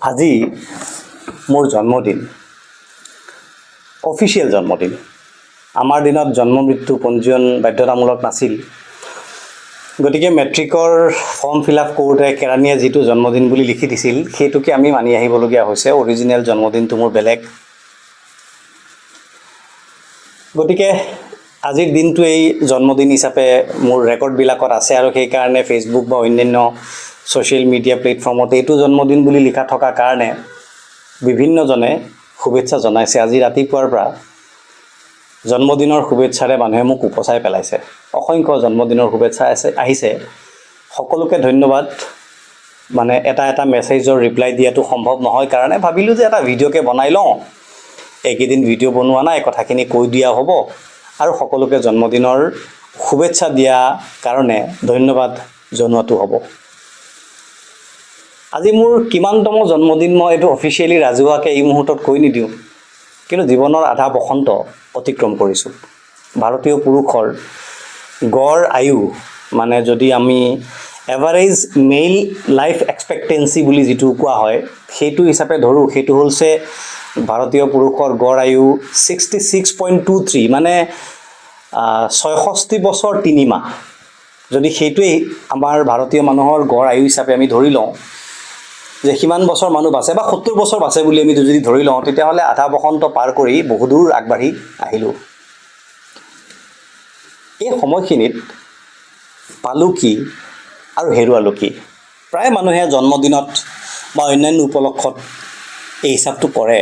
আজি মোৰ জন্মদিন, অফিচিয়েল জন্মদিন। আমাৰ দিনত জন্ম মৃত্যু পঞ্জীয়ন বাধ্যতামূলক নাছিল, গতিকে মেট্ৰিকৰ ফৰ্ম ফিল আপ কৰোঁতে কেৰাণীয়ে যিটো জন্মদিন বুলি লিখি দিছিল সেইটোকে আমি মানি আহিবলগীয়া হৈছে। অৰিজিনেল জন্মদিনটো মোৰ বেলেগ। গতিকে আজিৰ দিনটো এই জন্মদিন হিচাপে মোৰ ৰেকৰ্ডবিলাকত আছে আৰু সেইকাৰণে ফেচবুক বা অন্যান্য ছ'চিয়েল মিডিয়া প্লেটফৰ্মত এইটো জন্মদিন বুলি লিখা থকা কাৰণে বিভিন্নজনে শুভেচ্ছা জনাইছে। আজি ৰাতিপুৱাৰ পৰা জন্মদিনৰ শুভেচ্ছাৰে মানুহে মোক উপচাই পেলাইছে। অসংখ্য জন্মদিনৰ শুভেচ্ছা আহিছে, সকলোকে ধন্যবাদ। মানে এটা মেছেজৰ ৰিপ্লাই দিয়াটো সম্ভৱ নহয় কাৰণে ভাবিলোঁ যে এটা ভিডিঅ'কে বনাই লওঁ। এইকেইদিন ভিডিঅ' বনোৱা নাই, কথাখিনি কৈ দিয়া হ'ব আৰু সকলোকে জন্মদিনৰ শুভেচ্ছা দিয়া কাৰণে ধন্যবাদ জনোৱাটো হ'ব। আজি মোৰ কিমানতম জন্মদিন মই এইটো অফিচিয়েলি ৰাজহুৱাকৈ এই মুহূৰ্তত কৈ নিদিওঁ, কিন্তু জীৱনৰ আধা বসন্ত অতিক্ৰম কৰিছোঁ। ভাৰতীয় পুৰুষৰ গড় আয়ু, মানে যদি আমি এভাৰেজ মেইল লাইফ এক্সপেক্টেঞ্চি বুলি যিটো কোৱা হয় সেইটো হিচাপে ধৰোঁ, সেইটো হৈছে ভাৰতীয় পুৰুষৰ গড় আয়ু 66.23, মানে 66 বছৰ 3 মাহ। যদি সেইটোৱেই আমাৰ ভাৰতীয় মানুহৰ গড় আয়ু হিচাপে আমি ধৰি লওঁ যে সিমান বছৰ মানুহ বাচে বা 70 বছৰ বাচে বুলি আমি যদি ধৰি লওঁ, তেতিয়াহ'লে আধা বসন্ত পাৰ কৰি বহুদূৰ আগবাঢ়ি আহিলোঁ। এই সময়খিনিত পালোঁ কি আৰু হেৰুৱালোঁ কি? প্ৰায় মানুহে জন্মদিনত বা অন্যান্য উপলক্ষত এই হিচাপটো কৰে।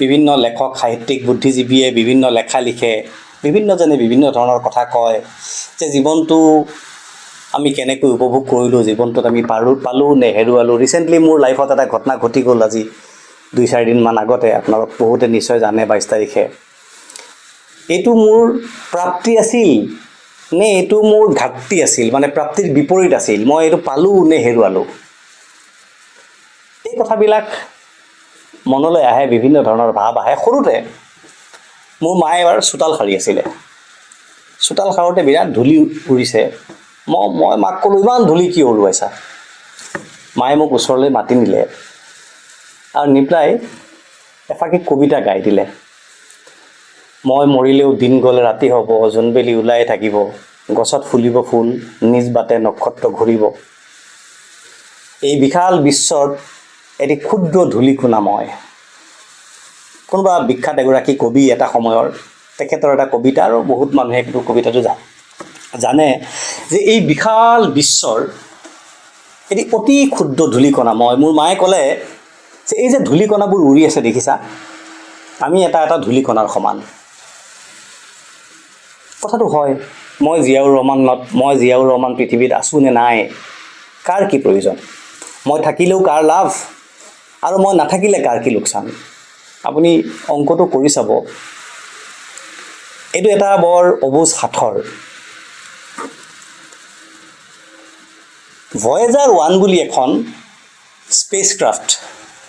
বিভিন্ন লেখক, সাহিত্যিক, বুদ্ধিজীৱীয়ে বিভিন্ন লেখা লিখে, বিভিন্নজনে বিভিন্ন ধৰণৰ কথা কয় যে জীৱনটো আমি কেনেকৈ উপভোগ কৰিলোঁ, জীৱনটোত আমি পালোঁ নে হেৰুৱালোঁ। ৰিচেণ্টলি মোৰ লাইফত এটা ঘটনা ঘটি গ'ল আজি 2-4 দিনমান আগতে, আপোনালোক বহুতে নিশ্চয় জানে। 22 তাৰিখে এইটো মোৰ প্ৰাপ্তি আছিল নে এইটো মোৰ ঘাটতি আছিল, মানে প্ৰাপ্তিৰ বিপৰীত আছিল। মই এইটো পালোঁ নে হেৰুৱালোঁ, এই কথাবিলাক মনলৈ আহে, বিভিন্ন ধৰণৰ ভাৱ আহে। সৰুতে মোৰ মায়ে এবাৰ চোতাল সাৰি আছিলে। চোতাল সাৰোঁতে বিৰাট ধূলি উৰিছে। মই মাক ক'লোঁ, ইমান ধূলি কিয় উৰুৱাইছা? মায়ে মোক ওচৰলৈ মাতি নিলে আৰু নি পেলাই এফাকি কবিতা গাই দিলে। মই মৰিলেও দিন গ'লে ৰাতি হ'ব, জোনবেলি ওলাই থাকিব, গছত ফুলিব ফুল, নিজ বাটে নক্ষত্ৰ ঘূৰিব। এই বিশাল বিশ্বত এটি ক্ষুদ্ৰ ধূলিকণা মই। কোনোবা বিখ্যাত এগৰাকী কবি এটা সময়ৰ, তেখেতৰ এটা কবিতা, আৰু বহুত মানুহে কিন্তু কবিতাটো জানে যে এই বিশাল বিশ্বৰ এটি অতি ক্ষুদ্ৰ ধূলিকণা মই। মোৰ মায়ে ক'লে যে এই যে ধূলিকণাবোৰ উৰি আছে দেখিছা, আমি এটা ধূলিকণাৰ সমান। কথাটো হয়। মই জিয়াউৰ ৰহমান পৃথিৱীত আছোঁ নে নাই, কাৰ কি প্ৰয়োজন? মই থাকিলেও কাৰ লাভ আৰু মই নাথাকিলে কাৰ কি লোকচান? আপুনি অংকটো কৰি চাব। এইটো এটা বৰ অবুজ সাঁথৰ। ভয়েজাৰ 1 বুলি এখন স্পেচ ক্ৰাফ্ট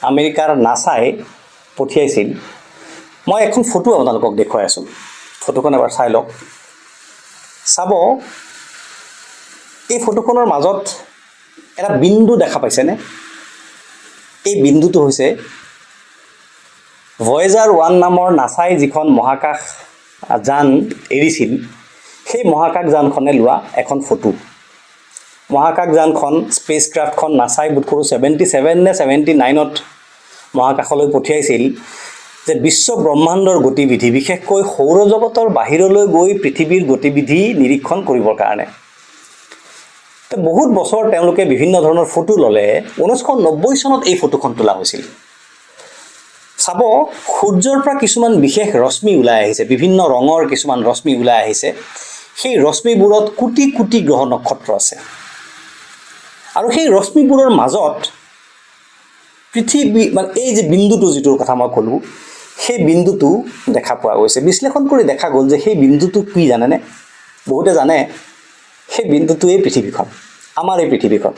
আমেৰিকাৰ নাছাই পঠিয়াইছিল। মই এখন ফটো আপোনালোকক দেখুৱাই আছোঁ। ফটোখন এবাৰ চাই লওক। চাব, এই ফটোখনৰ মাজত এটা বিন্দু দেখা পাইছেনে? এই বিন্দুটো হৈছে ভয়েজাৰ 1 নামৰ নাছাই যিখন মহাকাশ যান এৰিছিল, সেই মহাকাশ যানখনে লোৱা এখন ফটো। মহাকাশ যানখন, স্পেচ ক্ৰাফ্টখন নাছাই বোধকৰোঁ 77 নে 79ত মহাকাশলৈ পঠিয়াইছিল যে বিশ্ব ব্ৰহ্মাণ্ডৰ গতিবিধি, বিশেষকৈ সৌৰজগতৰ বাহিৰলৈ গৈ পৃথিৱীৰ গতিবিধি নিৰীক্ষণ কৰিবৰ কাৰণে। বহুত বছৰ তেওঁলোকে বিভিন্ন ধৰণৰ ফটো ল'লে। 1990 চনত এই ফটোখন তোলা হৈছিল। চাব, সূৰ্যৰ পৰা কিছুমান বিশেষ ৰশ্মি ওলাই আহিছে, বিভিন্ন ৰঙৰ কিছুমান ৰশ্মি ওলাই আহিছে। সেই ৰশ্মিবোৰত কোটি কোটি গ্ৰহ নক্ষত্ৰ আছে আৰু সেই ৰশ্মিবোৰৰ মাজত পৃথিৱী, মানে এই যে বিন্দুটো যিটোৰ কথা মই ক'লোঁ, সেই বিন্দুটো দেখা পোৱা গৈছে। বিশ্লেষণ কৰি দেখা গ'ল যে সেই বিন্দুটো কি জানেনে? বহুতে জানে। সেই বিন্দুটোৱেই পৃথিৱীখন, আমাৰ এই পৃথিৱীখন।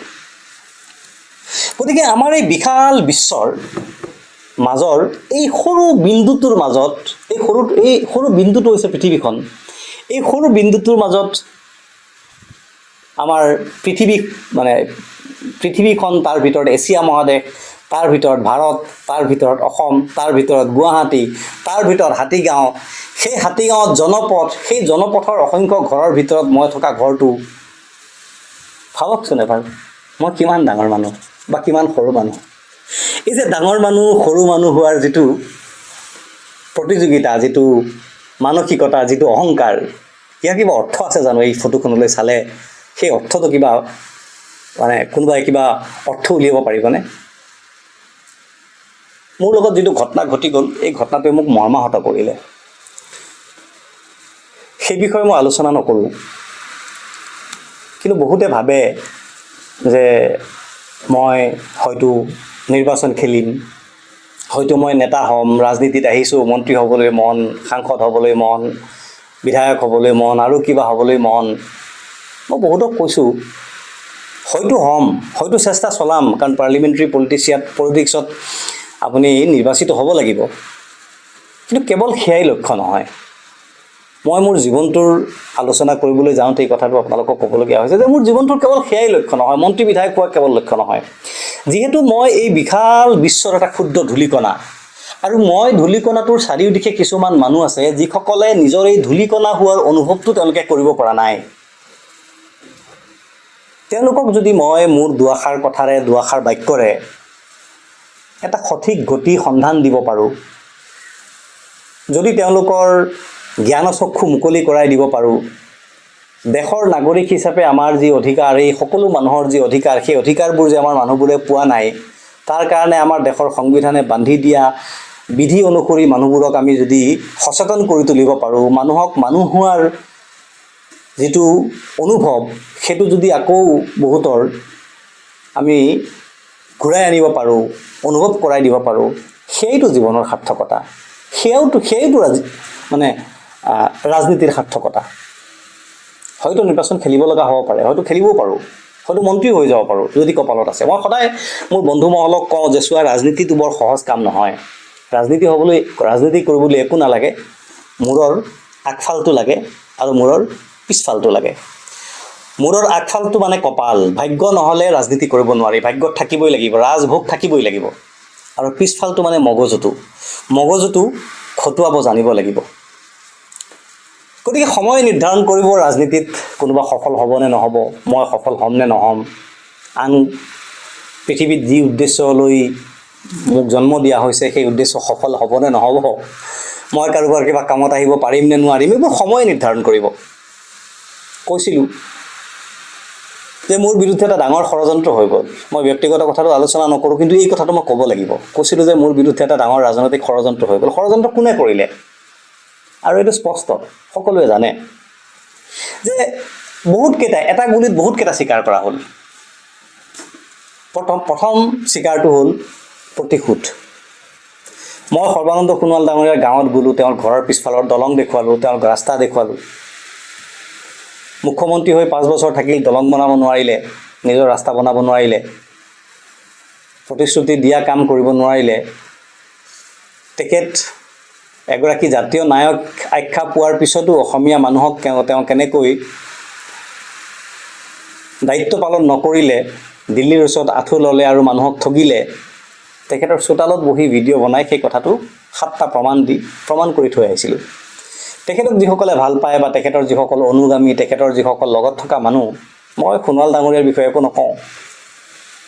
গতিকে আমাৰ এই বিশাল বিশ্বৰ মাজৰ এই সৰু বিন্দুটোৰ মাজত, এই সৰু বিন্দুটো হৈছে পৃথিৱীখন। এই সৰু বিন্দুটোৰ মাজত আমাৰ পৃথিৱী, মানে পৃথিৱীখন, তাৰ ভিতৰত এছিয়া মহাদেশ, তাৰ ভিতৰত ভাৰত, তাৰ ভিতৰত অসম, তাৰ ভিতৰত গুৱাহাটী, তাৰ ভিতৰত হাতীগাঁও, সেই হাতীগাঁৱত জনপথ, সেই জনপথৰ অসংখ্য ঘৰৰ ভিতৰত মই থকা ঘৰটো, ভাবকচোন এবাৰ মই কিমান ডাঙৰ মানুহ বা কিমান সৰু মানুহ। এই যে ডাঙৰ মানুহ সৰু মানুহ হোৱাৰ যিটো প্ৰতিযোগিতা, যিটো মানসিকতা, যিটো অহংকাৰ, ইয়াৰ কিবা অৰ্থ আছে জানো? এই ফটোখনলৈ চালে সেই অৰ্থটো কিবা মানে কোনোবাই কিবা অৰ্থ উলিয়াব পাৰিবনে? মোৰ লগত যিটো ঘটনা ঘটি গ'ল, এই ঘটনাটোৱে মোক মৰ্মাহত কৰিলে। সেই বিষয়ে মই আলোচনা নকৰোঁ, কিন্তু বহুতে ভাবে যে মই হয়তো নিৰ্বাচন খেলিম, হয়তো মই নেতা হ'ম, ৰাজনীতিত আহিছোঁ, মন্ত্ৰী হ'বলৈ মন, সাংসদ হ'বলৈ মন, বিধায়ক হ'বলৈ মন, আৰু কিবা হ'বলৈ মন। মই বহুতক কৈছোঁ হয়তো হ'ম, হয়তো চেষ্টা চলাম, কাৰণ পাৰ্লিমেণ্টাৰী পলিটিক্সত আপুনি নিৰ্বাচিত হ'ব লাগিব, কিন্তু কেৱল সেয়াই লক্ষ্য নহয়। মই মোৰ জীৱনটোৰ আলোচনা কৰিবলৈ যাওঁতে এই কথাটো আপোনালোকক ক'বলগীয়া হৈছে যে মোৰ জীৱনটোৰ কেৱল সেয়াই লক্ষ্য নহয়, মন্ত্ৰী বিধায়ক হোৱা কেৱল লক্ষ্য নহয়। যিহেতু মই এই বিশাল বিশ্বৰ এটা ক্ষুদ্ৰ ধূলিকণা, আৰু মই ধূলিকণাটোৰ চাৰিওদিশে কিছুমান মানুহ আছে যিসকলে নিজৰ এই ধূলিকণা হোৱাৰ অনুভৱটো তেওঁলোকে কৰিব পৰা নাই। তেওঁলোকক যদি মই মোৰ দুআষাৰ কথাৰে, দুআষাৰ বাক্যৰে এটা সঠিক গতি সন্ধান দিব পাৰোঁ, যদি তেওঁলোকৰ জ্ঞানচক্ষু মুকলি কৰাই দিব পাৰোঁ, দেশৰ নাগৰিক হিচাপে আমাৰ যি অধিকাৰ, এই সকলো মানুহৰ যি অধিকাৰ, সেই অধিকাৰবোৰ যে আমাৰ মানুহবোৰে পোৱা নাই, তাৰ কাৰণে আমাৰ দেশৰ সংবিধানে বান্ধি দিয়া বিধি অনুসৰি মানুহবোৰক আমি যদি সচেতন কৰি তুলিব পাৰোঁ, মানুহক মানুহ হোৱাৰ যিটো অনুভৱ, সেইটো যদি আকৌ বহুতৰ আমি ঘূৰাই আনিব পাৰোঁ, অনুভৱ কৰাই দিব পাৰোঁ, সেইটো জীৱনৰ সাৰ্থকতা, সেইটো মানে ৰাজনীতিৰ সাৰ্থকতা। হয়তো নিৰ্বাচন খেলিব লগা হ'ব পাৰে, হয়তো খেলিবও পাৰোঁ, হয়তো মন্ত্ৰী হৈ যাব পাৰোঁ যদি কপালত আছে। মই সদায় মোৰ বন্ধুমহলক কওঁ যে চোৱা, ৰাজনীতিটো বৰ সহজ কাম নহয়। ৰাজনীতি কৰিবলৈ একো নালাগে, মূৰৰ আগফালটো লাগে আৰু মূৰৰ পিছফালটো লাগে। মূৰৰ আগফালটো মানে কপাল, ভাগ্য নহ'লে ৰাজনীতি কৰিব নোৱাৰি, ভাগ্যত থাকিবই লাগিব, ৰাজভোগ থাকিবই লাগিব। আৰু পিছফালটো মানে মগজুটো খটুৱাব জানিব লাগিব। গতিকে সময় নিৰ্ধাৰণ কৰিব ৰাজনীতিত কোনোবা সফল হ'ব নে নহ'ব, মই সফল হ'ম নে নহ'ম, আন পৃথিৱীত যি উদ্দেশ্য লৈ মোক জন্ম দিয়া হৈছে সেই উদ্দেশ্য সফল হ'ব নে নহ'ব, মই কাৰোবাৰ কিবা কামত আহিব পাৰিম নে নোৱাৰিম, এইবোৰ সময় নিৰ্ধাৰণ কৰিব। কৈছিলোঁ যে মোৰ বিৰুদ্ধে এটা ডাঙৰ ষড়যন্ত্ৰ হৈ গ'ল। মই ব্যক্তিগত কথাটো আলোচনা নকৰোঁ, কিন্তু এই কথাটো মই ক'ব লাগিব। কৈছিলোঁ যে মোৰ বিৰুদ্ধে এটা ডাঙৰ ৰাজনৈতিক ষড়যন্ত্ৰ হৈ গ'ল। ষড়যন্ত্ৰ কোনে কৰিলে? আৰু এইটো স্পষ্ট, সকলোৱে জানে যে এটা গুলিত বহুতকেইটা চিকাৰ কৰা হ'ল। প্ৰথম চিকাৰটো হ'ল প্ৰতিশোধ। মই সৰ্বানন্দ সোণোৱাল ডাঙৰীয়াৰ গাঁৱত গ'লোঁ, তেওঁৰ ঘৰৰ পিছফালৰ দলং দেখুৱালোঁ, তেওঁৰ ৰাস্তা দেখুৱালোঁ। মুখ্যমন্ত্ৰী হৈ 5 বছৰ থাকিল, দলং বনাব নোৱাৰিলে, নিজৰ ৰাস্তা বনাব নোৱাৰিলে, প্ৰতিশ্ৰুতি দিয়া কাম কৰিব নোৱাৰিলে। তেখেত এগৰাকী জাতীয় নায়ক আখ্যা পোৱাৰ পিছতো অসমীয়া মানুহক তেওঁ কেনেকৈ দায়িত্ব পালন নকৰিলে, দিল্লীৰ ওচৰত আঁঠু ল'লে আৰু মানুহক ঠগিলে, তেখেতৰ চোতালত বহি ভিডিঅ' বনাই সেই কথাটো 7টা প্ৰমাণ কৰি থৈ আহিছিলোঁ। তেখেতক যিসকলে ভাল পায় বা তেখেতৰ যিসকল অনুগামী, তেখেতৰ যিসকল লগত থকা মানুহ, মই সোণোৱাল ডাঙৰীয়াৰ বিষয়ে একো নকওঁ,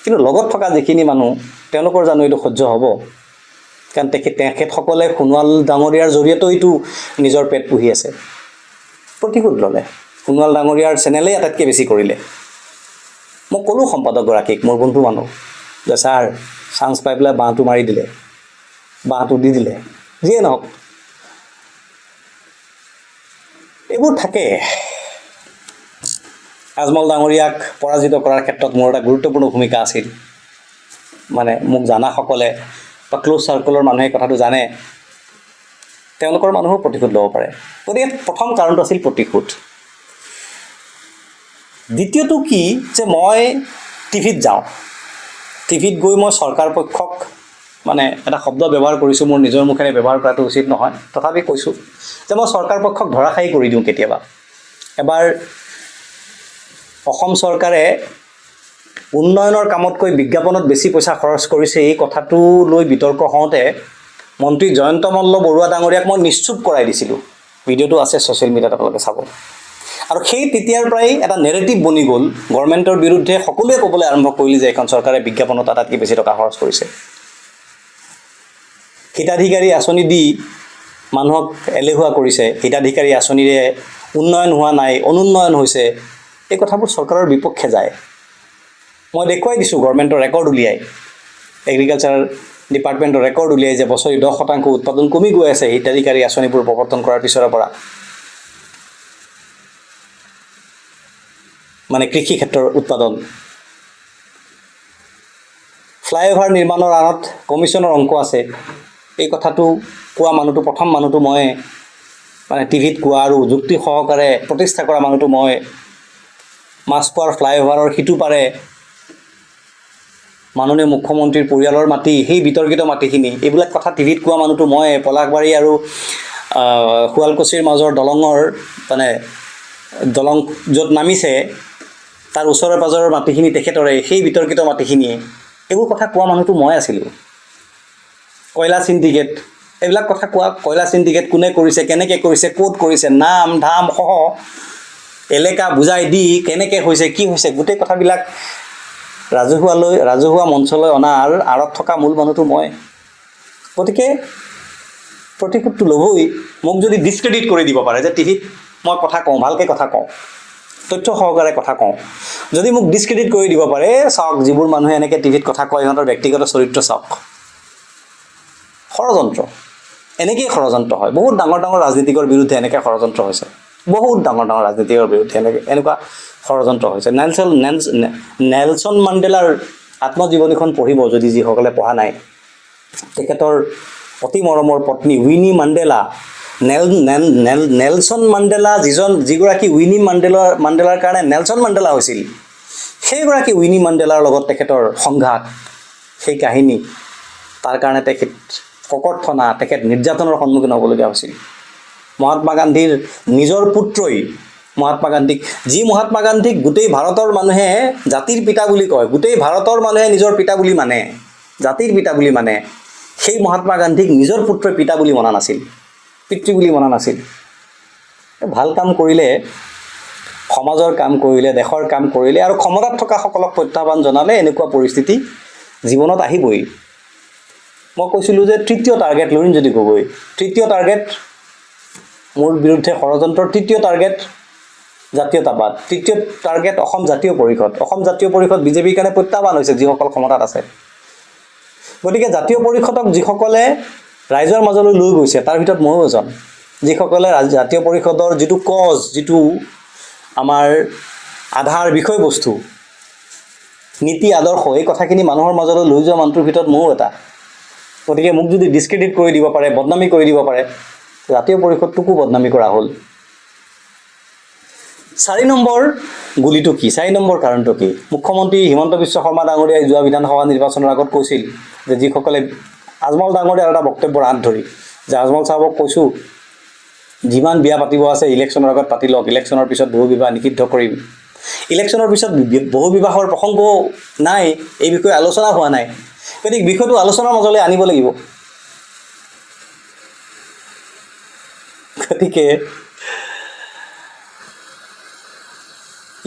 কিন্তু লগত থকা যিখিনি মানুহ, তেওঁলোকৰ জানো এইটো সহ্য হ'ব? কাৰণ তেখেতসকলে সোণোৱাল ডাঙৰীয়াৰ জৰিয়তেইতো নিজৰ পেট পুহি আছে। প্ৰতিশোধ ল'লে, সোণোৱাল ডাঙৰীয়াৰ চেনেলেই আটাইতকৈ বেছি কৰিলে। মই ক'লোঁ সম্পাদকগৰাকীক, মোৰ বন্ধু মানুহ, যে ছাৰ, চান্স পাই পেলাই বাঁহটো মাৰি দিলে, বাঁহটো দি দিলে, যিয়ে নহওক। এইবোৰ থাকে। আজমল ডাঙৰীয়াক পৰাজিত কৰাৰ ক্ষেত্ৰত মোৰ এটা গুৰুত্বপূৰ্ণ ভূমিকা আছিল। মানে মোক জানাসকলে বা ক্ল'জ চাৰ্কলৰ মানুহে কথাটো জানে, তেওঁলোকৰ মানুহো প্ৰতিশোধ ল'ব পাৰে। গতিকে প্ৰথম কাৰণটো আছিল প্ৰতিশোধ। দ্বিতীয়টো কি, যে মই টিভিত যাওঁ, টিভিত গৈ মই চৰকাৰ পক্ষক, মানে এটা শব্দ ব্যৱহাৰ কৰিছোঁ, মোৰ নিজৰ মুখেৰে ব্যৱহাৰ কৰাটো উচিত নহয়, তথাপি কৈছোঁ যে মই চৰকাৰ পক্ষক ধৰাশায়ী কৰি দিওঁ কেতিয়াবা। এবাৰ অসম চৰকাৰে উন্নয়নৰ কামতকৈ বিজ্ঞাপনত বেছি পইচা খৰচ কৰিছে, এই কথাটো লৈ বিতৰ্ক হওঁতে মন্ত্ৰী জয়ন্ত মল্ল বৰুৱা ডাঙৰীয়াক মই নিশ্চুপ কৰাই দিছিলোঁ। ভিডিঅ'টো আছে ছ'চিয়েল মিডিয়াত, আপোনালোকে চাব। আৰু সেই তেতিয়াৰ পৰাই এটা নেৰেটিভ বনি গ'ল, গভৰ্ণমেণ্টৰ বিৰুদ্ধে সকলোৱে ক'বলৈ আৰম্ভ কৰিলে যে এখন চৰকাৰে বিজ্ঞাপনত আটাইতকৈ বেছি টকা খৰচ কৰিছে। হিতাধিকাৰী আঁচনি দি মানুহক এলেহুৱা কৰিছে, হিতাধিকাৰী আঁচনিৰে উন্নয়ন হোৱা নাই, অনুন্নয়ন হৈছে, এই কথাবোৰ চৰকাৰৰ বিপক্ষে যায়। মই দেখুৱাই দিছোঁ গভৰ্ণমেণ্টৰ ৰেকৰ্ড উলিয়াই, এগ্ৰিকালচাৰ ডিপাৰ্টমেণ্টৰ ৰেকৰ্ড উলিয়াই যে বছৰি 10% উৎপাদন কমি গৈ আছে হিতাধিকাৰী আঁচনিবোৰ প্ৰৱৰ্তন কৰাৰ পিছৰে পৰা, মানে কৃষি ক্ষেত্ৰৰ উৎপাদন। ফ্লাইঅভাৰ নিৰ্মাণৰ আঁৰত কমিশ্যনৰ অংক আছে, এই কথাটো কোৱা মানুহটো, প্ৰথম মানুহটো মই, মানে টিভিত কোৱা আৰু যুক্তি সহকাৰে প্ৰতিষ্ঠা কৰা মানুহটো মই। মাছখোৱাৰ ফ্লাইঅভাৰৰ সিটো পাৰে মাননীয় মুখ্যমন্ত্ৰীৰ পৰিয়ালৰ মাটি, সেই বিতৰ্কিত মাটিখিনি, এইবিলাক কথা টিভিত কোৱা মানুহটো মই। পলাশবাৰী আৰু শুৱালকুছিৰ মাজৰ দলঙৰ, মানে দলং য'ত নামিছে তাৰ ওচৰে পাজৰৰ মাটিখিনি তেখেতৰে, সেই বিতৰ্কিত মাটিখিনিয়ে, এইবোৰ কথা কোৱা মানুহটো মই আছিলোঁ। কয়লা চিণ্ডিকেট, এইবিলাক কথা কোৱা, কয়লা চিণ্ডিকেট কোনে কৰিছে, কেনেকৈ কৰিছে, ক'ত কৰিছে, নাম ধাম সহ এলেকা বুজাই দি কেনেকৈ হৈছে, কি হৈছে, গোটেই কথাবিলাক ৰাজহুৱা মঞ্চলৈ অনাৰ আঁৰত থকা মূল মানুহটো মই। গতিকে প্ৰতিশোধটো ল'বই। মোক যদি ডিছক্ৰেডিট কৰি দিব পাৰে যে টিভিত মই কথা কওঁ, ভালকৈ কথা কওঁ, তথ্য সহকাৰে কথা কওঁ, যদি মোক ডিছক্ৰেডিট কৰি দিব পাৰে, চাওক যিবোৰ মানুহে এনেকৈ টিভিত কথা কয় সিহঁতৰ ব্যক্তিগত চৰিত্ৰ চাওক। ষড়যন্ত্ৰ, এনেকেই ষড়যন্ত্ৰ হয়। বহুত ডাঙৰ ডাঙৰ ৰাজনীতিকৰ বিৰুদ্ধে এনেকৈ ষড়যন্ত্ৰ হৈছে, বহুত ডাঙৰ ডাঙৰ ৰাজনীতিকৰ বিৰুদ্ধে এনেকুৱা ষড়যন্ত্ৰ হৈছে। নেলছন মাণ্ডেলাৰ আত্মজীৱনীখন পঢ়িব যদি যিসকলে পঢ়া নাই। তেখেতৰ অতি মৰমৰ পত্নী উইনি মাণ্ডেলা, নেলছন মাণ্ডেলা যিগৰাকী উইনি মাণ্ডেলাৰ কাৰণে নেলছন মাণ্ডেলা হৈছিল, সেইগৰাকী উইনি মাণ্ডেলাৰ লগত তেখেতৰ সংঘাত, সেই কাহিনী, তাৰ কাৰণে তেখেত ককৰ্থনা, তেখেত নিৰ্যাতনৰ সন্মুখীন হ'বলগীয়া হৈছিল। মহাত্মা গান্ধীৰ নিজৰ পুত্ৰই মহাত্মা গান্ধীক গোটেই ভাৰতৰ মানুহে জাতিৰ পিতা বুলি কয়, গোটেই ভাৰতৰ মানুহে নিজৰ পিতা বুলি মানে, জাতিৰ পিতা বুলি মানে, সেই মহাত্মা গান্ধীক নিজৰ পুত্ৰই পিতা বুলি মনা নাছিল, পিতৃ বুলি মনা নাছিল। ভাল কাম কৰিলে, সমাজৰ কাম কৰিলে, দেশৰ কাম কৰিলে আৰু ক্ষমতাত থকা সকলক প্ৰত্যাহ্বান জনালে এনেকুৱা পৰিস্থিতি জীৱনত আহিবই। মই কৈছিলোঁ যে তৃতীয় টাৰ্গেট লুৰিণজ্যোতি গগৈ, তৃতীয় টাৰ্গেট মোৰ বিৰুদ্ধে ষড়যন্ত্ৰৰ, তৃতীয় টাৰ্গেট জাতীয়তাবাদ, তৃতীয় টাৰ্গেট অসম জাতীয় পৰিষদ। অসম জাতীয় পৰিষদ বিজেপিৰ কাৰণে প্ৰত্যাহ্বান হৈছে যিসকল ক্ষমতাত আছে। গতিকে জাতীয় পৰিষদক যিসকলে ৰাইজৰ মাজলৈ লৈ গৈছে, তাৰ ভিতৰত ময়ো এজন, যিসকলে জাতীয় পৰিষদৰ যিটো কজ, যিটো আমাৰ আধাৰ বিষয়বস্তু, নীতি আদৰ্শ, এই কথাখিনি মানুহৰ মাজলৈ লৈ যোৱা মানুহটোৰ ভিতৰত ময়ো এটা। গতিকে মোক যদি ডিছক্ৰেডিট কৰি দিব পাৰে, বদনামী কৰি দিব পাৰে, জাতীয় পৰিষদটোকো বদনামী কৰা হ'ল। 4 নম্বৰ গুলিটো কি, 4 নম্বৰ কাৰণটো কি? মুখ্যমন্ত্ৰী হিমন্ত বিশ্ব শৰ্মা ডাঙৰীয়াই যোৱা বিধানসভা নিৰ্বাচনৰ আগত কৈছিল যে যিসকলে, আজমল ডাঙৰীয়াৰ এটা বক্তব্যৰ হাত ধৰি, যে আজমল চাহাবক কৈছোঁ যিমান বিয়া পাতিব আছে ইলেকশ্যনৰ আগত পাতি লওক, ইলেকশ্যনৰ পিছত বহু বিবাহ নিষিদ্ধ কৰিম। ইলেকশ্যনৰ পিছত বহু বিবাহৰ প্ৰসংগও নাই, এই বিষয়ে আলোচনা হোৱা নাই। গতিকে বিষয়টো আলোচনাৰ মাজলৈ আনিব লাগিব। গতিকে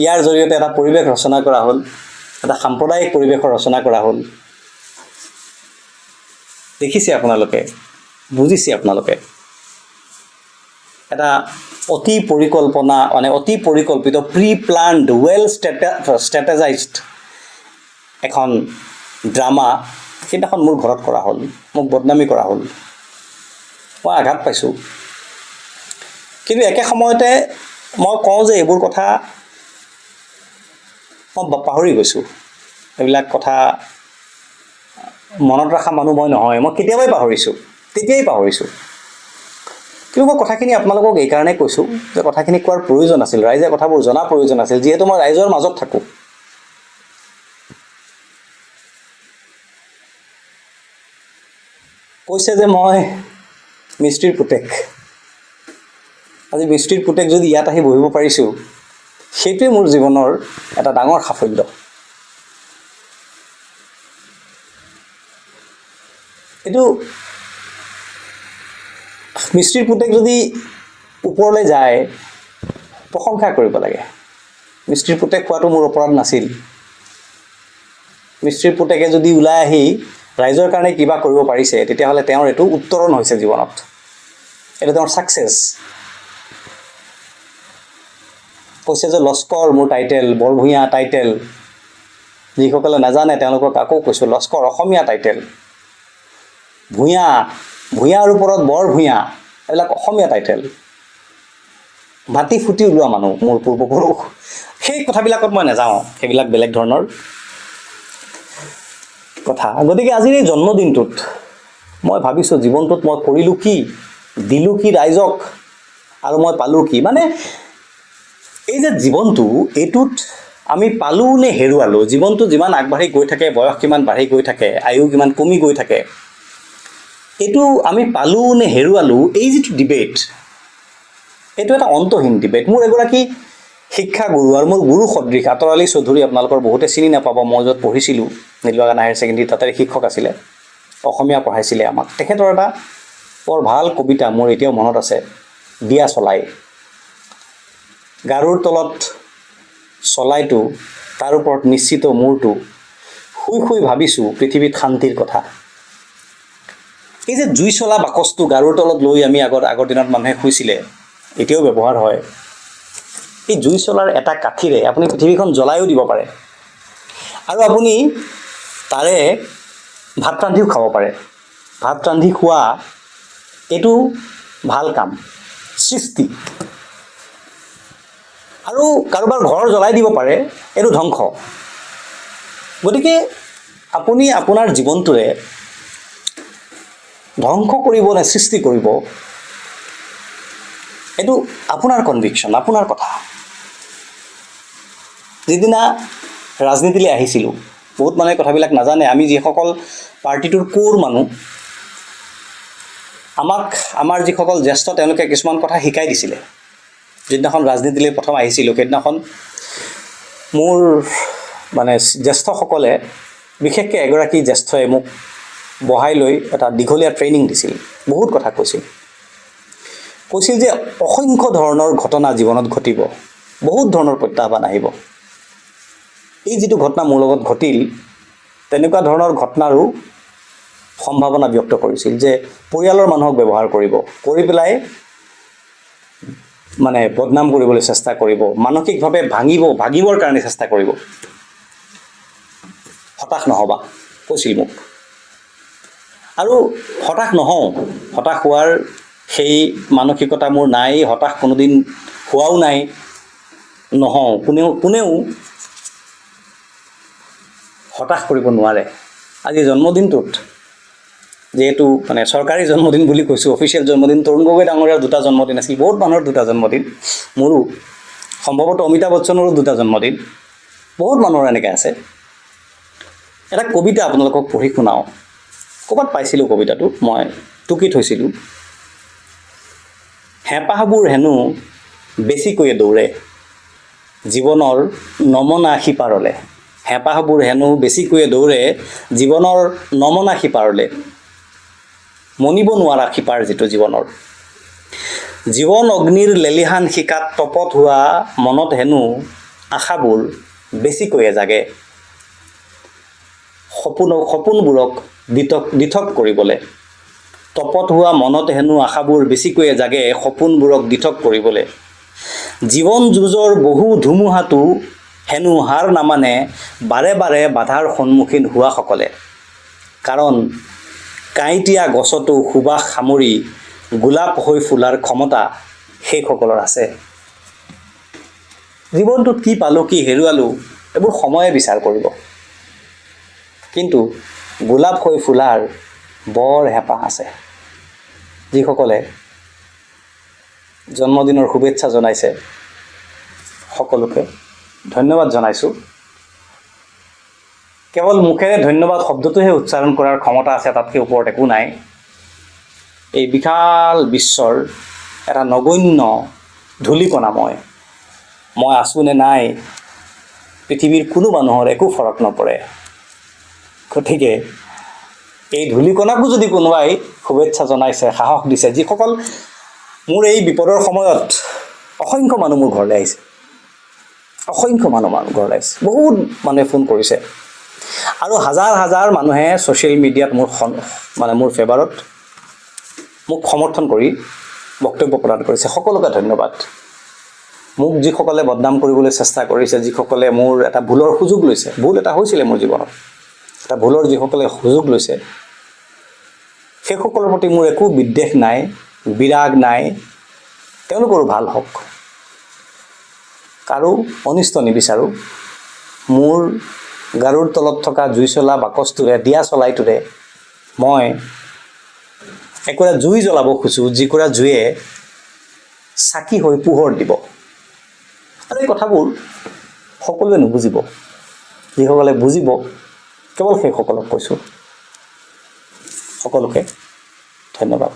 ইয়াৰ জৰিয়তে এটা পৰিৱেশ ৰচনা কৰা হ'ল, এটা সাম্প্ৰদায়িক পৰিৱেশৰ ৰচনা কৰা হ'ল। দেখিছে আপোনালোকে, বুজিছে আপোনালোকে, এটা অতি পৰিকল্পিত প্ৰি প্লানড, ৱেল ষ্ট্ৰেটেজাইজড এখন ড্ৰামা সেইদিনাখন মোৰ ঘৰত কৰা হ'ল, মোক বদনামী কৰা হ'ল, মই আঘাত পাইছোঁ। কিন্তু একে সময়তে মই কওঁ যে এইবোৰ কথা মই পাহৰি গৈছোঁ, এইবিলাক কথা মনত ৰখা মানুহ মই নহয়, মই কেতিয়াবাই পাহৰিছোঁ, তেতিয়াই পাহৰিছোঁ। কিন্তু মই কথাখিনি আপোনালোকক এইকাৰণে কৈছোঁ যে কথাখিনি কোৱাৰ প্ৰয়োজন আছিল, ৰাইজে কথাবোৰ জনা প্ৰয়োজন আছিল, যিহেতু মই ৰাইজৰ মাজত থাকোঁ। কৈছে যে মই মিস্ত্ৰীৰ পুতেক, আজি মিস্ত্ৰীৰ পুতেক যদি ইয়াত আহি বহিব পাৰিছোঁ, সেইটোৱে মোৰ জীৱনৰ এটা ডাঙৰ সাফল্য। এইটো মিস্ত্ৰীৰ পুতেক যদি ওপৰলৈ যায় প্ৰশংসা কৰিব লাগে। মিস্ত্ৰীৰ পুতেক খোৱাটো মোৰ অপৰাধ নাছিল। মিস্ত্ৰীৰ পুতেকে যদি ওলাই আহি ৰাইজৰ কাৰণে কিবা কৰিব পাৰিছে তেতিয়াহ'লে তেওঁৰ এইটো উত্তৰণ হৈছে জীৱনত, এইটো তেওঁৰ ছাকচেছ। কৈছে যে লস্কৰ মোৰ টাইটেল, বৰভূঞা টাইটেল। যিসকলে নাজানে তেওঁলোকক আকৌ কৈছোঁ, লস্কৰ অসমীয়া টাইটেল, ভূঞাৰ ওপৰত বৰভূঞা, এইবিলাক অসমীয়া টাইটেল। মাটি ফুটি ওলোৱা মানুহ মোৰ পূৰ্বপুৰুষ। সেই কথাবিলাকত মই নাযাওঁ, সেইবিলাক বেলেগ ধৰণৰ কথা। গতিকে আজিৰ এই জন্মদিনটোত মই ভাবিছোঁ জীৱনটোত মই কৰিলোঁ কি, দিলোঁ কি ৰাইজক, আৰু মই পালোঁ কি। মানে এই যে জীৱনটো, এইটোত আমি পালোঁ নে হেৰুৱালোঁ, জীৱনটো যিমান আগবাঢ়ি গৈ থাকে, বয়স কিমান বাঢ়ি গৈ থাকে, আয়ু কিমান কমি গৈ থাকে, এইটো আমি পালোঁ নে হেৰুৱালোঁ, এই যিটো ডিবেট, এইটো এটা অন্তহীন ডিবেট। মোৰ এগৰাকী শিক্ষাগুৰু আৰু মোৰ গুৰু সদৃশ আতৰ আলী চৌধুৰী, আপোনালোকৰ বহুতে চিনি নাপাব, মই য'ত পঢ়িছিলোঁ নীলবাগান হায়াৰ ছেকেণ্ডেৰী, তাতে শিক্ষক আছিলে, অসমীয়া পঢ়াইছিলে আমাক। তেখেতৰ এটা বৰ ভাল কবিতা মোৰ এতিয়াও মনত আছে, দিয়া চলাই। গাৰুৰ তলত চলাইটো, তাৰ ওপৰত নিশ্চিত মূৰটো, শুই শুই ভাবিছোঁ পৃথিৱীত শান্তিৰ কথা। এই যে জুই চলা বাকচটো গাৰুৰ তলত লৈ আমি আগৰ দিনত মানুহে শুইছিলে, এতিয়াও ব্যৱহাৰ হয়। এই জুই চলাৰ এটা কাঠিৰে আপুনি পৃথিৱীখন জ্বলায়ো দিব পাৰে, আৰু আপুনি তাৰে ভাত ৰান্ধিও খাব পাৰে। ভাত ৰান্ধি খোৱা এইটো ভাল কাম, সৃষ্টি। আৰু কাৰোবাৰ ঘৰ জ্বলাই দিব পাৰে, এইটো ধ্বংস। গতিকে আপুনি আপোনাৰ জীৱনটোৰে ধ্বংস কৰিব নে সৃষ্টি কৰিব, এইটো আপোনাৰ কনভিকশ্যন, আপোনাৰ কথা। যিদিনা ৰাজনীতিলৈ আহিছিলোঁ, বহুত মানুহে কথাবিলাক নাজানে, আমি যিসকল পাৰ্টিটোৰ কোৰ মানুহ, আমাৰ যিসকল জ্যেষ্ঠ তেওঁলোকে কিছুমান কথা শিকাই দিছিলে। যিদিনাখন ৰাজনীতিলৈ প্ৰথম আহিছিলোঁ, সেইদিনাখন মোৰ মানে জ্যেষ্ঠসকলে, বিশেষকৈ এগৰাকী জ্যেষ্ঠই মোক বহাই লৈ এটা দীঘলীয়া ট্ৰেইনিং দিছিল, বহুত কথা কৈছিল যে অসংখ্য ধৰণৰ ঘটনা জীৱনত ঘটিব, বহুত ধৰণৰ প্ৰত্যাহ্বান আহিব। এই যিটো ঘটনা মোৰ লগত ঘটিল, তেনেকুৱা ধৰণৰ ঘটনাৰো সম্ভাৱনা ব্যক্ত কৰিছিল, যে পৰিয়ালৰ মানুহক ব্যৱহাৰ কৰিব, কৰি পেলাই মানে বদনাম কৰিবলৈ চেষ্টা কৰিব, মানসিকভাৱে ভাঙিবৰ কাৰণে চেষ্টা কৰিব। হতাশ নহ'বা কৈছিল মোক, আৰু হতাশ নহওঁ, হতাশ হোৱাৰ সেই মানসিকতা মোৰ নাই, হতাশ কোনোদিন হোৱাও নাই, নহওঁ। কোনেও হতাশ কৰিব নোৱাৰে। আজি জন্মদিনটোত, যিহেতু মানে চৰকাৰী জন্মদিন বুলি কৈছোঁ, অফিচিয়েল জন্মদিন, তৰুণ গগৈ ডাঙৰীয়াৰ 2টা জন্মদিন আছিল, বহুত মানুহৰ 2টা জন্মদিন, মোৰো, সম্ভৱতঃ অমিতাভ বচ্চনৰো 2টা জন্মদিন, বহুত মানুহৰ এনেকৈ আছে। এটা কবিতা আপোনালোকক পঢ়ি শুনাওঁ, ক'ৰবাত পাইছিলোঁ কবিতাটো, মই টুকি থৈছিলোঁ। হেঁপাহবোৰ হেনো বেছিকৈয়ে দৌৰে জীৱনৰ নমনা সিপাৰলে। হেঁপাহবোৰ হেনো বেছিকৈয়ে দৌৰে জীৱনৰ নমনা সিপাৰলে, মনিব নোৱাৰা সিপাৰ যিটো জীৱনৰ। জীৱন অগ্নিৰ লেলিহান শিকাত তপত হোৱা মনত হেনো আশাবোৰ বেছিকৈয়ে জাগে, সপোনবোৰক দিঠক কৰিবলৈ। তপত হোৱা মনত হেনো আশাবোৰ বেছিকৈয়ে জাগে, সপোনবোৰক দিঠক কৰিবলৈ। জীৱন যুঁজৰ বহু ধুমুহাটো হেনো হাৰ নামানে বাৰে বাৰে বাধাৰ সন্মুখীন হোৱাসকলে। কাৰণ কাঁইটীয়া গছতো সুবাস সামৰি গোলাপ হৈ ফুলাৰ ক্ষমতা সেইসকলৰ আছে। জীৱনটোত কি পালোঁ, কি হেৰুৱালোঁ, এইবোৰ সময়ে বিচাৰ কৰিব, কিন্তু গোলাপ হৈ ফুলাৰ বৰ হেঁপাহ আছে। যিসকলে জন্মদিনৰ শুভেচ্ছা জনাইছে, সকলোকে ধন্যবাদ জনাইছোঁ। কেৱল মুখেৰে ধন্যবাদ শব্দটোহে উচ্চাৰণ কৰাৰ ক্ষমতা আছে, তাতকৈ ওপৰত একো নাই। এই বিশাল বিশ্বৰ এটা নগণ্য ধূলিকণা মই আছোঁ নে নাই, পৃথিৱীৰ কোনো মানুহৰ একো ফৰক নপৰে। গতিকে এই ধূলিকণাকো যদি কোনোবাই শুভেচ্ছা জনাইছে, সাহস দিছে, যিসকল মোৰ এই বিপদৰ সময়ত অসংখ্য মানুহ মোৰ ঘৰলৈ আহিছে, অসংখ্য মানুহ ঘৰলৈ আহিছে, বহুত মানুহে ফোন কৰিছে আৰু হাজাৰ হাজাৰ মানুহে ছ'চিয়েল মিডিয়াত মোৰ ফেভাৰত মোক সমৰ্থন কৰি বক্তব্য প্ৰদান কৰিছে। সকলোকে ধন্যবাদ। মোক যিসকলে বদনাম কৰিবলৈ চেষ্টা কৰিছে, যিসকলে মোৰ এটা ভুলৰ সুযোগ লৈছে, ভুল এটা হৈছিলে মোৰ জীৱনত, এটা ভুলৰ যিসকলে সুযোগ লৈছে, সেইসকলৰ প্ৰতি মোৰ একো বিদ্বেষ নাই, বিৰাগ নাই। তেওঁলোকৰো ভাল হওক, কাৰো অনিষ্ট নিবিচাৰোঁ। মোৰ গাৰুৰ তলত থকা জুই চলা বাকচটোৰে, দিয়া চলাইটোৰে মই একোৰা জুই জ্বলাব খোজোঁ, যিকোৰা জুয়ে চাকি হৈ পোহৰ দিব। আৰু এই কথাবোৰ সকলোৱে নুবুজিব, যিসকলে বুজিব কেৱল সেইসকলক কৈছোঁ। সকলোকে ধন্যবাদ।